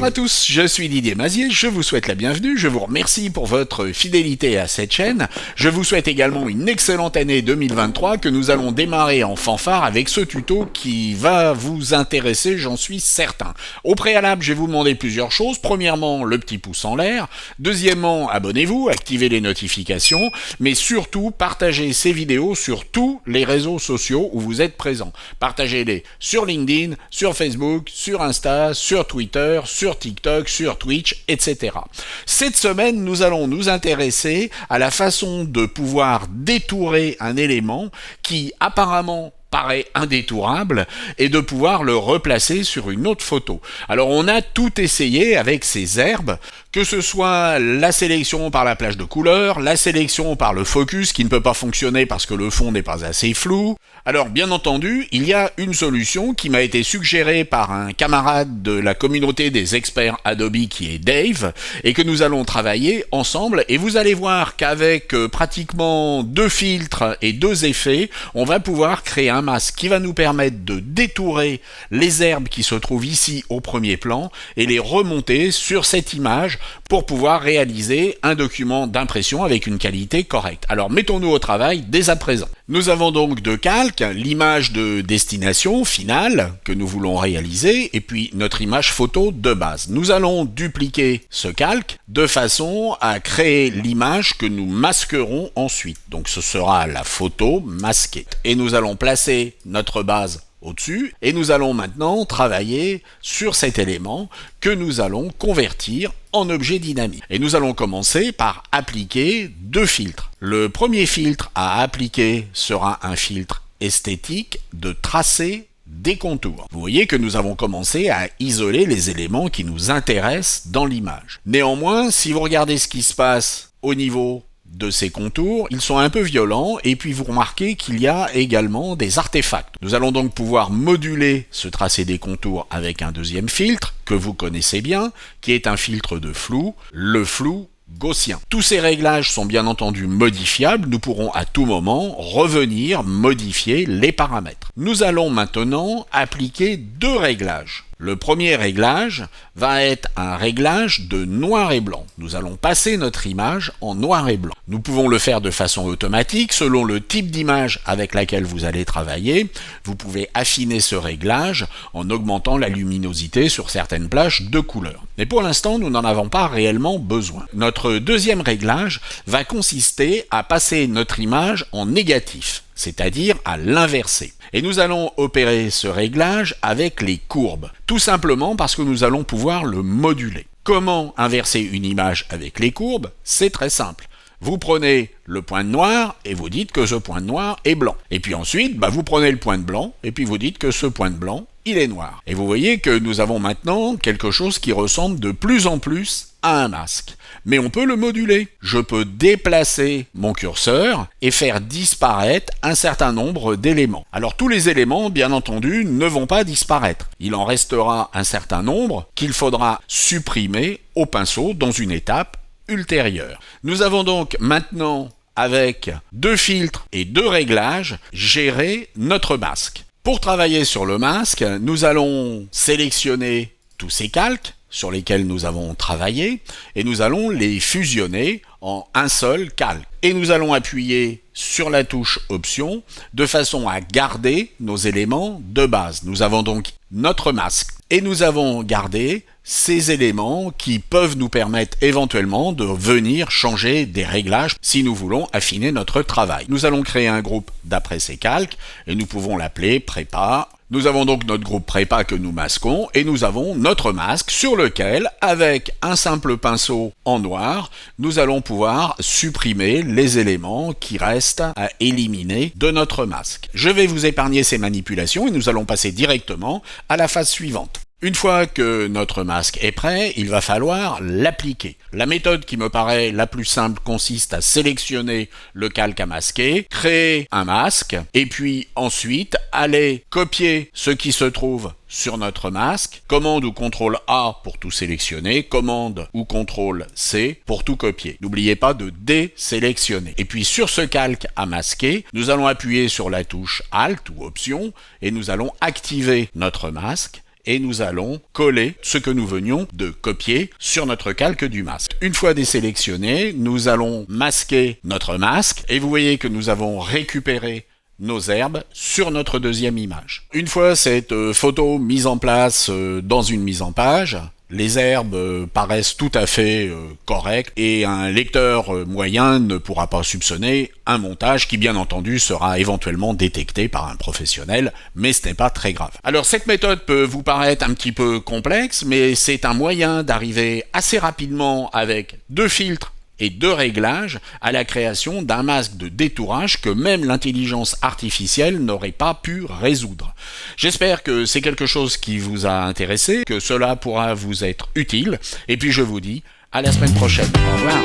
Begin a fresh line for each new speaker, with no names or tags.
à tous, je suis Didier Mazier, je vous souhaite la bienvenue, je vous remercie pour votre fidélité à cette chaîne, je vous souhaite également une excellente année 2023 que nous allons démarrer en fanfare avec ce tuto qui va vous intéresser, j'en suis certain. Au préalable, je vais vous demander plusieurs choses, premièrement le petit pouce en l'air, deuxièmement abonnez-vous, activez les notifications, mais surtout partagez ces vidéos sur tous les réseaux sociaux où vous êtes présents. Partagez-les sur LinkedIn, sur Facebook, sur Insta, sur Twitter, sur TikTok, sur Twitch, etc. Cette semaine, nous allons nous intéresser à la façon de pouvoir détourer un élément qui apparemment paraît indétourable et de pouvoir le replacer sur une autre photo. Alors on a tout essayé avec ces herbes, que ce soit la sélection par la plage de couleurs, la sélection par le focus qui ne peut pas fonctionner parce que le fond n'est pas assez flou. Alors bien entendu, il y a une solution qui m'a été suggérée par un camarade de la communauté des experts Adobe qui est Dave et que nous allons travailler ensemble et vous allez voir qu'avec pratiquement 2 filtres et 2 effets, on va pouvoir créer un masque qui va nous permettre de détourer les herbes qui se trouvent ici au premier plan et les remonter sur cette image pour pouvoir réaliser un document d'impression avec une qualité correcte. Alors mettons-nous au travail dès à présent. Nous avons donc de calque l'image de destination finale que nous voulons réaliser et puis notre image photo de base. Nous allons dupliquer ce calque de façon à créer l'image que nous masquerons ensuite. Donc ce sera la photo masquée. Et nous allons placer notre base au-dessus, et nous allons maintenant travailler sur cet élément que nous allons convertir en objet dynamique. Et nous allons commencer par appliquer 2 filtres. Le premier filtre à appliquer sera un filtre esthétique de tracé des contours. Vous voyez que nous avons commencé à isoler les éléments qui nous intéressent dans l'image. Néanmoins, si vous regardez ce qui se passe au niveau de ces contours, ils sont un peu violents et puis vous remarquez qu'il y a également des artefacts. Nous allons donc pouvoir moduler ce tracé des contours avec un deuxième filtre que vous connaissez bien, qui est un filtre de flou, le flou gaussien. Tous ces réglages sont bien entendu modifiables, nous pourrons à tout moment revenir modifier les paramètres. Nous allons maintenant appliquer 2 réglages. Le premier réglage va être un réglage de noir et blanc. Nous allons passer notre image en noir et blanc. Nous pouvons le faire de façon automatique selon le type d'image avec laquelle vous allez travailler. Vous pouvez affiner ce réglage en augmentant la luminosité sur certaines plages de couleurs. Mais pour l'instant, nous n'en avons pas réellement besoin. Notre deuxième réglage va consister à passer notre image en négatif, c'est-à-dire à l'inverser. Et nous allons opérer ce réglage avec les courbes, tout simplement parce que nous allons pouvoir le moduler. Comment inverser une image avec les courbes? C'est très simple. Vous prenez le point de noir et vous dites que ce point de noir est blanc. Et puis ensuite, vous prenez le point de blanc et puis vous dites que ce point de blanc, il est noir. Et vous voyez que nous avons maintenant quelque chose qui ressemble de plus en plus à un masque. Mais on peut le moduler. Je peux déplacer mon curseur et faire disparaître un certain nombre d'éléments. Alors tous les éléments, bien entendu, ne vont pas disparaître. Il en restera un certain nombre qu'il faudra supprimer au pinceau dans une étape ultérieure. Nous avons donc maintenant, avec 2 filtres et 2 réglages, géré notre masque. Pour travailler sur le masque, nous allons sélectionner tous ces calques sur lesquels nous avons travaillé et nous allons les fusionner en un seul calque. Et nous allons appuyer sur la touche Option de façon à garder nos éléments de base. Nous avons donc notre masque et nous avons gardé ces éléments qui peuvent nous permettre éventuellement de venir changer des réglages si nous voulons affiner notre travail. Nous allons créer un groupe d'après ces calques et nous pouvons l'appeler prépa. Nous avons donc notre groupe prépa que nous masquons et nous avons notre masque sur lequel, avec un simple pinceau en noir, nous allons pouvoir supprimer les éléments qui restent à éliminer de notre masque. Je vais vous épargner ces manipulations et nous allons passer directement à la phase suivante. Une fois que notre masque est prêt, il va falloir l'appliquer. La méthode qui me paraît la plus simple consiste à sélectionner le calque à masquer, créer un masque, et puis ensuite aller copier ce qui se trouve sur notre masque, commande ou CTRL A pour tout sélectionner, commande ou CTRL C pour tout copier. N'oubliez pas de désélectionner. Et puis sur ce calque à masquer, nous allons appuyer sur la touche Alt ou Option et nous allons activer notre masque. et nous allons coller ce que nous venions de copier sur notre calque du masque. Une fois désélectionné, nous allons masquer notre masque et vous voyez que nous avons récupéré nos herbes sur notre deuxième image. Une fois cette photo mise en place dans une mise en page, les herbes paraissent tout à fait correctes et un lecteur moyen ne pourra pas soupçonner un montage qui bien entendu sera éventuellement détecté par un professionnel, mais ce n'est pas très grave. Alors cette méthode peut vous paraître un petit peu complexe, mais c'est un moyen d'arriver assez rapidement avec 2 filtres et 2 réglages à la création d'un masque de détourage que même l'intelligence artificielle n'aurait pas pu résoudre. J'espère que c'est quelque chose qui vous a intéressé, que cela pourra vous être utile, et puis je vous dis à la semaine prochaine. Au revoir.